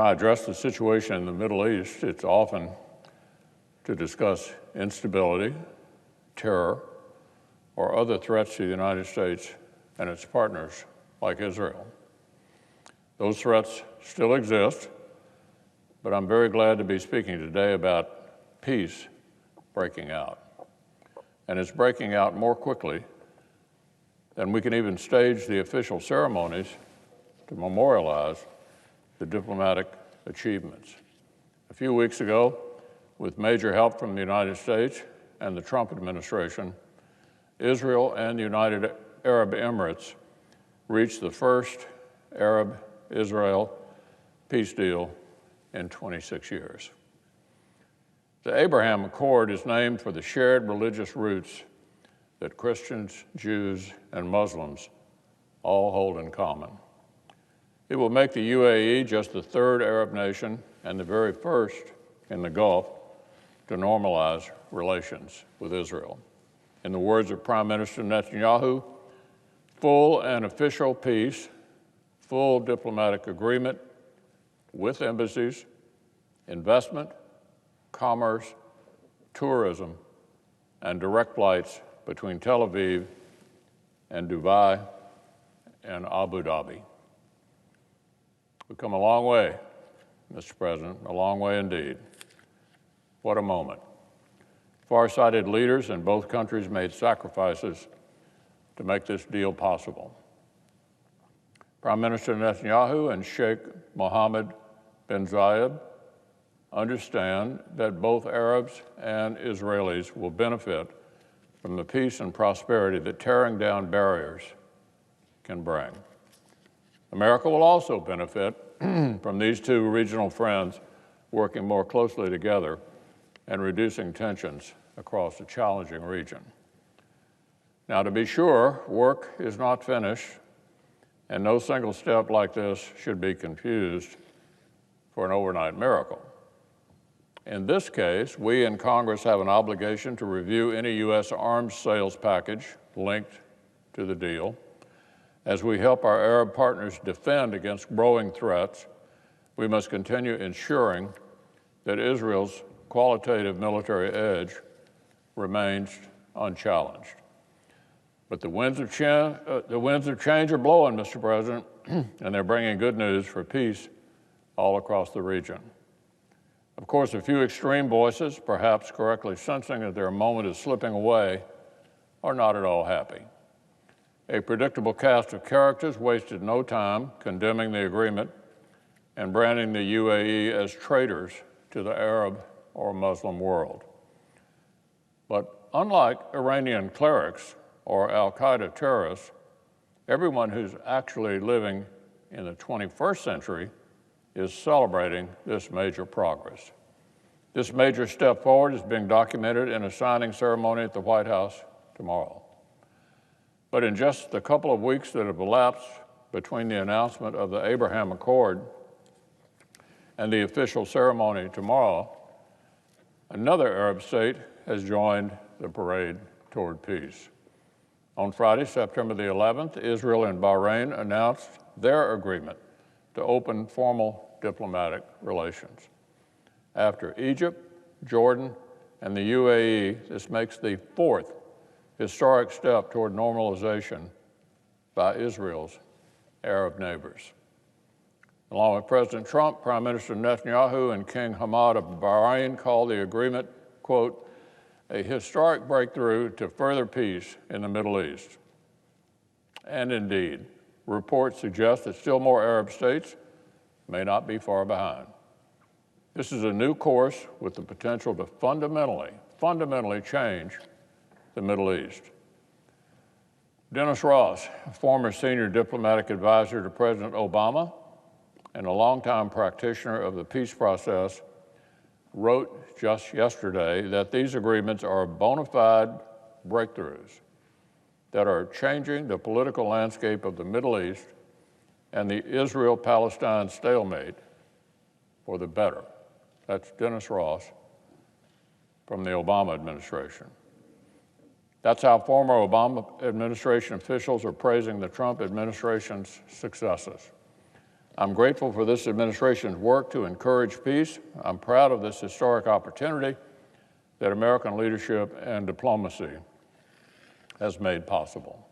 I address the situation in the Middle East, it's often to discuss instability, terror, or other threats to the United States and its partners, like Israel. Those threats still exist, but I'm very glad to be speaking today about peace breaking out. And it's breaking out more quickly than we can even stage the official ceremonies to memorialize the diplomatic achievements. A few weeks ago, with major help from the United States and the Trump administration, Israel and the United Arab Emirates reached the first Arab-Israel peace deal in 26 years. The Abraham Accord is named for the shared religious roots that Christians, Jews, and Muslims all hold in common. It will make the UAE just the third Arab nation and the very first in the Gulf to normalize relations with Israel. In the words of Prime Minister Netanyahu, full and official peace, full diplomatic agreement with embassies, investment, commerce, tourism, and direct flights between Tel Aviv and Dubai and Abu Dhabi. We've come a long way, Mr. President, a long way indeed. What a moment. Far-sighted leaders in both countries made sacrifices to make this deal possible. Prime Minister Netanyahu and Sheikh Mohammed bin Zayed understand that both Arabs and Israelis will benefit from the peace and prosperity that tearing down barriers can bring. America will also benefit from these two regional friends working more closely together and reducing tensions across a challenging region. Now, to be sure, work is not finished, and no single step like this should be confused for an overnight miracle. In this case, we in Congress have an obligation to review any U.S. arms sales package linked to the deal. As we help our Arab partners defend against growing threats, we must continue ensuring that Israel's qualitative military edge remains unchallenged. But the winds of change are blowing, Mr. President, and they're bringing good news for peace all across the region. Of course, a few extreme voices, perhaps correctly sensing that their moment is slipping away, are not at all happy. A predictable cast of characters wasted no time condemning the agreement and branding the UAE as traitors to the Arab or Muslim world. But unlike Iranian clerics or al-Qaeda terrorists, everyone who's actually living in the 21st century is celebrating this major progress. This major step forward is being documented in a signing ceremony at the White House tomorrow. But in just the couple of weeks that have elapsed between the announcement of the Abraham Accord and the official ceremony tomorrow, another Arab state has joined the parade toward peace. On Friday, September the 11th, Israel and Bahrain announced their agreement to open formal diplomatic relations. After Egypt, Jordan, and the UAE, this makes the fourth historic step toward normalization by Israel's Arab neighbors. Along with President Trump, Prime Minister Netanyahu and King Hamad of Bahrain called the agreement, quote, a historic breakthrough to further peace in the Middle East. And indeed, reports suggest that still more Arab states may not be far behind. This is a new course with the potential to fundamentally change the Middle East. Dennis Ross, a former senior diplomatic advisor to President Obama and a longtime practitioner of the peace process, wrote just yesterday that these agreements are bona fide breakthroughs that are changing the political landscape of the Middle East and the Israel-Palestine stalemate for the better. That's Dennis Ross from the Obama administration. That's how former Obama administration officials are praising the Trump administration's successes. I'm grateful for this administration's work to encourage peace. I'm proud of this historic opportunity that American leadership and diplomacy has made possible.